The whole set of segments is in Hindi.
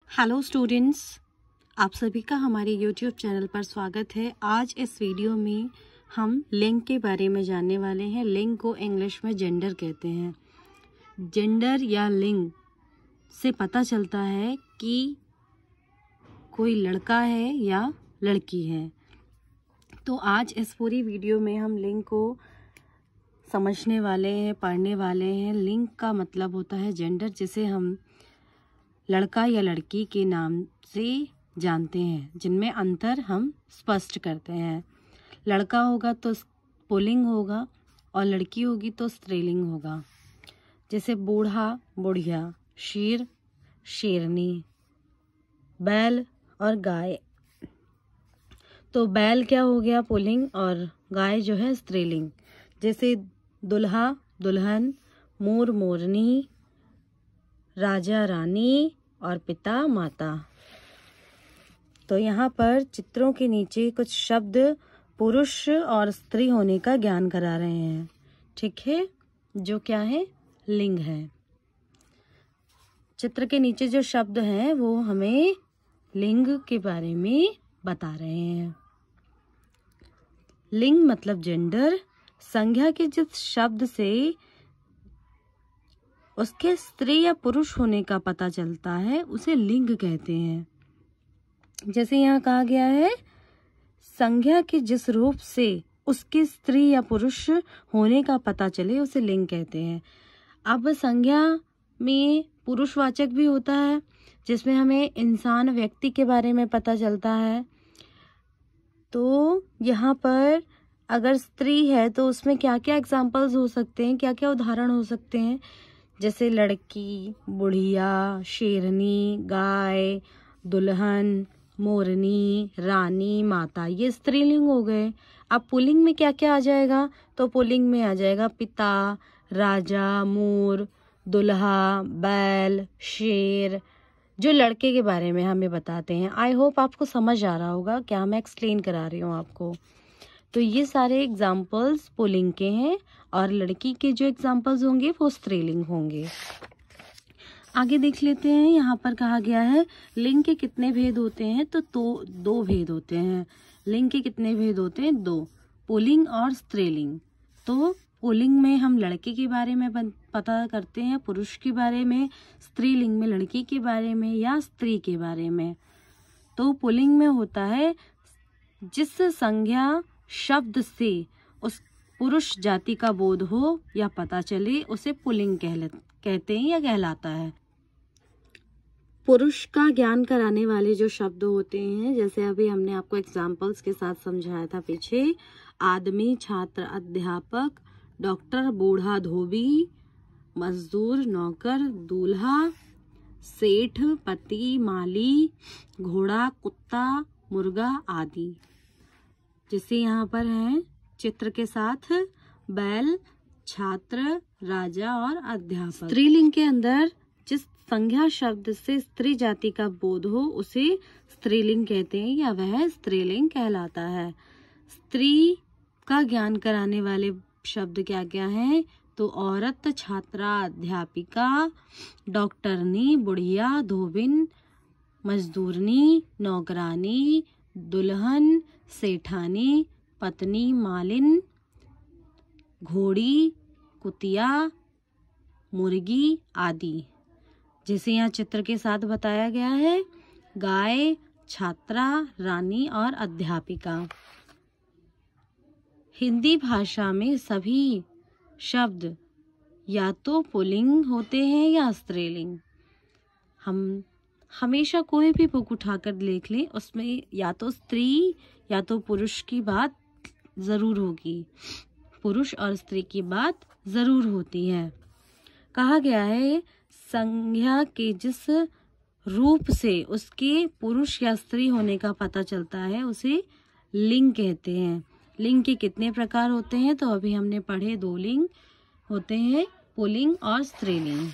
हेलो स्टूडेंट्स, आप सभी का हमारे YouTube चैनल पर स्वागत है। आज इस वीडियो में हम लिंग के बारे में जानने वाले हैं। लिंग को इंग्लिश में जेंडर कहते हैं। जेंडर या लिंग से पता चलता है कि कोई लड़का है या लड़की है। तो आज इस पूरी वीडियो में हम लिंग को समझने वाले हैं, पढ़ने वाले हैं। लिंग का मतलब होता है जेंडर, जिसे हम लड़का या लड़की के नाम से जानते हैं, जिनमें अंतर हम स्पष्ट करते हैं। लड़का होगा तो पुल्लिंग होगा और लड़की होगी तो स्त्रीलिंग होगा। जैसे बूढ़ा, बुढ़िया, शेर, शेरनी, बैल और गाय। तो बैल क्या हो गया पुल्लिंग और गाय जो है स्त्रीलिंग। जैसे दुल्हा, दुल्हन, मोर, मोरनी, राजा, रानी और पिता, माता। तो यहाँ पर चित्रों के नीचे कुछ शब्द पुरुष और स्त्री होने का ज्ञान करा रहे हैं, ठीक है, जो क्या है, लिंग है। चित्र के नीचे जो शब्द हैं वो हमें लिंग के बारे में बता रहे हैं। लिंग मतलब जेंडर। संज्ञा के जिस शब्द से उसके स्त्री या पुरुष होने का पता चलता है उसे लिंग कहते हैं। जैसे यहाँ कहा गया है, संज्ञा के जिस रूप से उसके स्त्री या पुरुष होने का पता चले उसे लिंग कहते हैं। अब संज्ञा में पुरुषवाचक भी होता है, जिसमें हमें इंसान, व्यक्ति के बारे में पता चलता है। तो यहाँ पर अगर स्त्री है तो उसमें क्या क्या एग्जाम्पल्स हो सकते हैं, क्या क्या उदाहरण हो सकते हैं। जैसे लड़की, बुढ़िया, शेरनी, गाय, दुल्हन, मोरनी, रानी, माता, ये स्त्रीलिंग हो गए। अब पुल्लिंग में क्या क्या आ जाएगा, तो पुल्लिंग में आ जाएगा पिता, राजा, मोर, दुल्हा, बैल, शेर, जो लड़के के बारे में हमें बताते हैं। आई होप आपको समझ आ रहा होगा क्या मैं एक्सप्लेन करा रही हूँ आपको। तो ये सारे एग्जाम्पल्स पुल्लिंग के हैं और लड़की के जो एग्जाम्पल्स होंगे वो स्त्रीलिंग होंगे। आगे देख लेते हैं। यहाँ पर कहा गया है लिंग के कितने भेद होते हैं, तो दो भेद होते हैं। लिंग के कितने भेद होते हैं, दो, पुल्लिंग और स्त्रीलिंग। तो पुल्लिंग में हम लड़के के बारे में पता करते हैं, पुरुष के बारे में, स्त्रीलिंग में लड़की के बारे में या स्त्री के बारे में। तो पुल्लिंग में होता है जिस संज्ञा शब्द से उस पुरुष जाति का बोध हो या पता चले उसे पुल्लिंग कहते हैं या कहलाता है। पुरुष का ज्ञान कराने वाले जो शब्द होते हैं, जैसे अभी हमने आपको एग्जाम्पल्स के साथ समझाया था पीछे, आदमी, छात्र, अध्यापक, डॉक्टर, बूढ़ा, धोबी, मजदूर, नौकर, दूल्हा, सेठ, पति, माली, घोड़ा, कुत्ता, मुर्गा आदि। जैसे यहाँ पर है चित्र के साथ बैल, छात्र, राजा और अध्यापक। स्त्रीलिंग के अंदर जिस संज्ञा शब्द से स्त्री जाति का बोध हो उसे स्त्रीलिंग कहते हैं या वह स्त्रीलिंग कहलाता है। स्त्री का ज्ञान कराने वाले शब्द क्या क्या हैं, तो औरत, छात्रा, अध्यापिका, डॉक्टरनी, बुढ़िया, धोबिन, मजदूरनी, नौकरानी, दुल्हन, सेठानी, पत्नी, मालिन, घोड़ी, कुतिया, मुर्गी आदि। जैसे यहाँ चित्र के साथ बताया गया है, गाय, छात्रा, रानी और अध्यापिका। हिंदी भाषा में सभी शब्द या तो पुल्लिंग होते हैं या स्त्रीलिंग। हम हमेशा कोई भी बुक उठाकर देख लें, उसमें या तो स्त्री या तो पुरुष की बात जरूर होगी, पुरुष और स्त्री की बात जरूर होती है। कहा गया है संज्ञा के जिस रूप से उसके पुरुष या स्त्री होने का पता चलता है उसे लिंग कहते हैं। लिंग के कितने प्रकार होते हैं, तो अभी हमने पढ़े, दो लिंग होते हैं, पुल्लिंग और स्त्रीलिंग।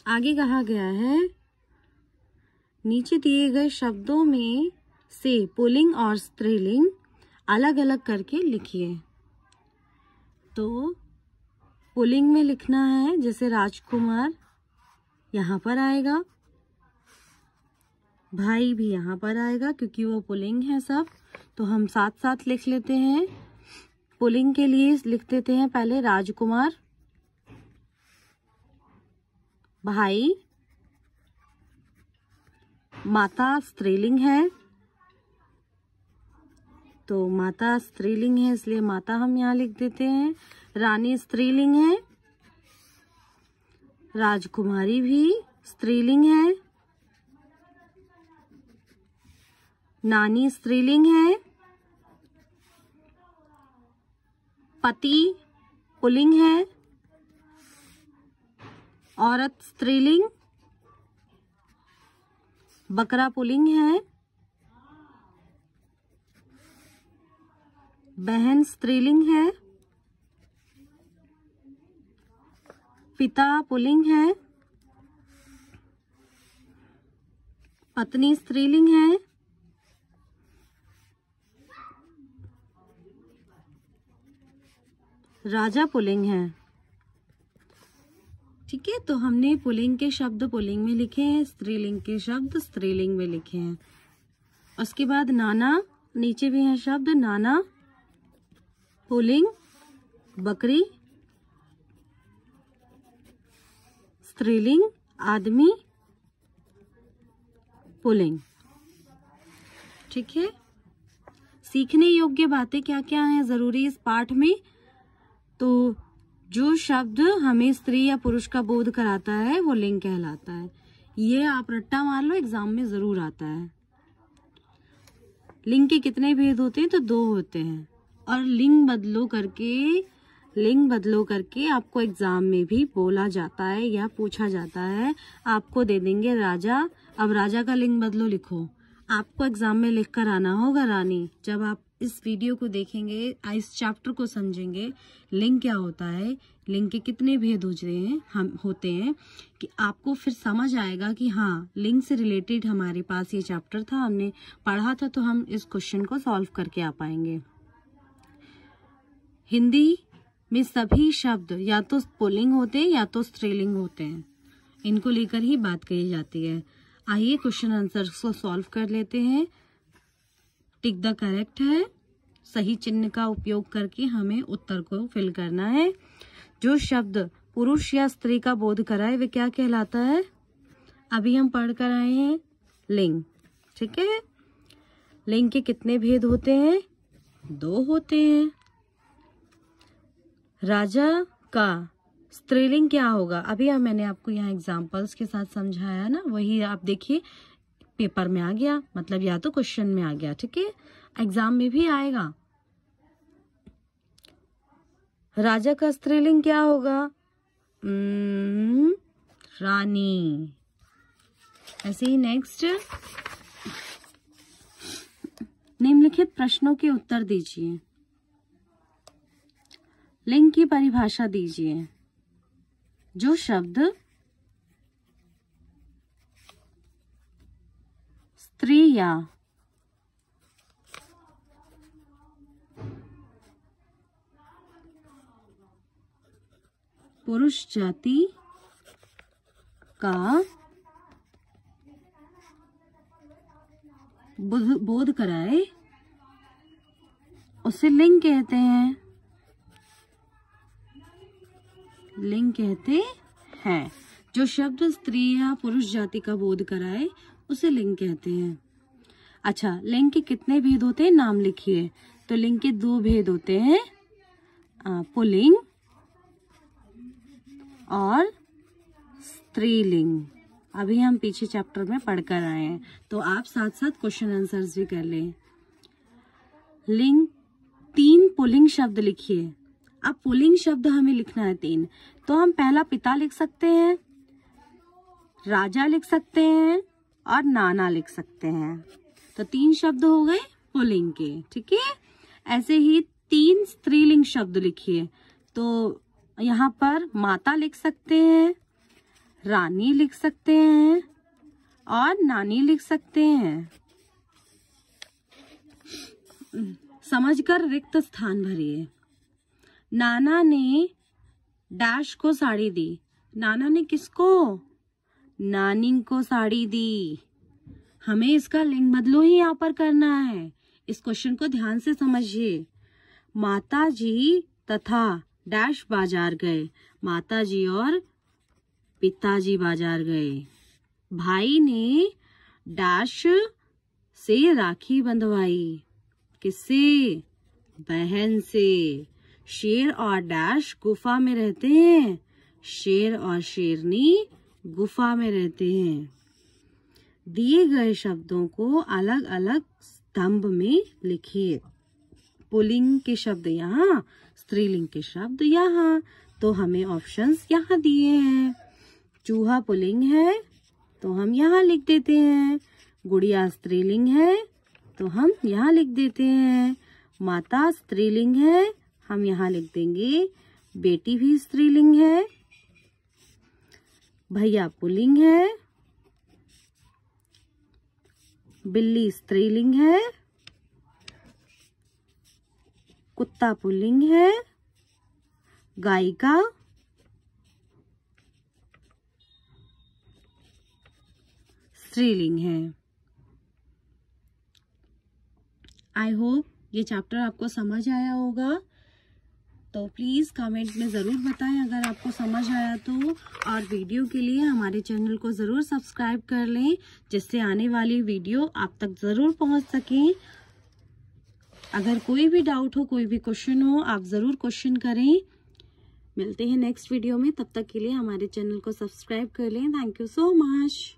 आगे कहा गया है नीचे दिए गए शब्दों में से पुल्लिंग और स्त्रीलिंग अलग अलग करके लिखिए। तो पुल्लिंग में लिखना है, जैसे राजकुमार यहाँ पर आएगा, भाई भी यहाँ पर आएगा क्योंकि वो पुल्लिंग है सब, तो हम साथ साथ लिख लेते हैं। पुल्लिंग के लिए लिख देते हैं पहले राजकुमार, भाई। माता स्त्रीलिंग है, तो माता स्त्रीलिंग है इसलिए माता हम यहाँ लिख देते हैं। रानी स्त्रीलिंग है, राजकुमारी भी स्त्रीलिंग है, नानी स्त्रीलिंग है, पति पुल्लिंग है, औरत स्त्रीलिंग, बकरा पुल्लिंग है, बहन स्त्रीलिंग है, पिता पुल्लिंग है, पत्नी स्त्रीलिंग है, राजा पुल्लिंग है। ठीक है, तो हमने पुल्लिंग के शब्द पुल्लिंग में लिखे हैं, स्त्रीलिंग के शब्द स्त्रीलिंग में लिखे हैं। उसके बाद नाना, नीचे भी है शब्द नाना पुल्लिंग, बकरी स्त्रीलिंग, आदमी पुल्लिंग। ठीक है, सीखने योग्य बातें क्या क्या हैं जरूरी इस पाठ में? तो जो शब्द हमें स्त्री या पुरुष का बोध कराता है वो लिंग कहलाता है। ये आप रट्टा मार लो, एग्जाम में जरूर आता है। लिंग के कितने भेद होते हैं? तो 2 होते हैं, और लिंग बदलो करके आपको एग्जाम में भी बोला जाता है या पूछा जाता है। आपको दे देंगे राजा, अब राजा का लिंग बदलो लिखो, आपको एग्जाम में लिख कर आना होगा रानी। जब आप इस वीडियो को देखेंगे, इस चैप्टर को समझेंगे, लिंग क्या होता है, लिंग के कितने भेद होते हैं कि आपको फिर समझ आएगा कि हाँ, लिंग से रिलेटेड हमारे पास ये चैप्टर था, हमने पढ़ा था, तो हम इस क्वेश्चन को सॉल्व करके आ पाएंगे। हिंदी में सभी शब्द या तो पुल्लिंग होते हैं या तो स्त्रीलिंग होते हैं, इनको लेकर ही बात कही जाती है। आइए क्वेश्चन आंसर को सॉल्व कर लेते हैं। टिक द करेक्ट है, सही चिन्ह का उपयोग करके हमें उत्तर को फिल करना है। जो शब्द पुरुष या स्त्री का बोध कराए वे क्या कहलाता है? अभी हम पढ़ कर आए हैं लिंग। ठीक है, लिंग के कितने भेद होते हैं? 2 होते हैं। राजा का स्त्रीलिंग क्या होगा? अभी मैंने आपको यहाँ एग्जाम्पल्स के साथ समझाया ना, वही आप देखिए पेपर में आ गया, मतलब या तो क्वेश्चन में आ गया। ठीक है, एग्जाम में भी आएगा। राजा का स्त्रीलिंग क्या होगा? रानी। ऐसे ही नेक्स्ट, निम्नलिखित प्रश्नों के उत्तर दीजिए। लिंग की परिभाषा दीजिए। जो शब्द स्त्री या पुरुष जाति का बोध कराए उसे लिंग कहते हैं। लिंग कहते हैं। जो शब्द स्त्री या पुरुष जाति का बोध कराए उसे लिंग कहते हैं। अच्छा, लिंग के कितने भेद होते हैं? नाम लिखिए। तो लिंग के 2 भेद होते हैं, पुल्लिंग और स्त्रीलिंग। अभी हम पीछे चैप्टर में पढ़कर आए हैं, तो आप साथ साथ क्वेश्चन आंसर्स भी कर लें। लिंग 3 पुल्लिंग शब्द लिखिए। अब पुल्लिंग शब्द हमें लिखना है 3, तो हम पहला पिता लिख सकते हैं, राजा लिख सकते हैं और नाना लिख सकते हैं। तो 3 शब्द हो गए पुल्लिंग के। ठीक है, ऐसे ही 3 स्त्रीलिंग शब्द लिखिए। तो यहाँ पर माता लिख सकते हैं, रानी लिख सकते हैं और नानी लिख सकते हैं। समझकर रिक्त स्थान भरिए। नाना ने डैश को साड़ी दी। नाना ने किसको? नानी को साड़ी दी। हमें इसका लिंग बदलो ही यहाँ पर करना है। इस क्वेश्चन को ध्यान से समझिए। माता जी तथा डैश बाजार गए। माता जी और पिताजी बाजार गए। भाई ने डैश से राखी बंधवाई। किससे? बहन से। शेर और डैश गुफा में रहते हैं। शेर और शेरनी गुफा में रहते हैं। दिए गए शब्दों को अलग अलग स्तंभ में लिखिए। पुल्लिंग के शब्द यहाँ, स्त्रीलिंग के शब्द यहाँ। तो हमें ऑप्शंस यहाँ दिए हैं। चूहा पुल्लिंग है तो हम यहाँ लिख देते हैं। गुड़िया स्त्रीलिंग है तो हम यहाँ लिख देते हैं। माता स्त्रीलिंग है, हम यहाँ लिख देंगे। बेटी भी स्त्रीलिंग है। भैया पुल्लिंग है। बिल्ली स्त्रीलिंग है। कुत्ता पुल्लिंग है। गायिका स्त्रीलिंग है। आई होप ये चैप्टर आपको समझ आया होगा। तो प्लीज़ कमेंट में ज़रूर बताएं अगर आपको समझ आया तो। और वीडियो के लिए हमारे चैनल को ज़रूर सब्सक्राइब कर लें, जिससे आने वाली वीडियो आप तक ज़रूर पहुंच सकें। अगर कोई भी डाउट हो, कोई भी क्वेश्चन हो, आप ज़रूर क्वेश्चन करें। मिलते हैं नेक्स्ट वीडियो में। तब तक के लिए हमारे चैनल को सब्सक्राइब कर लें। Thank you so much.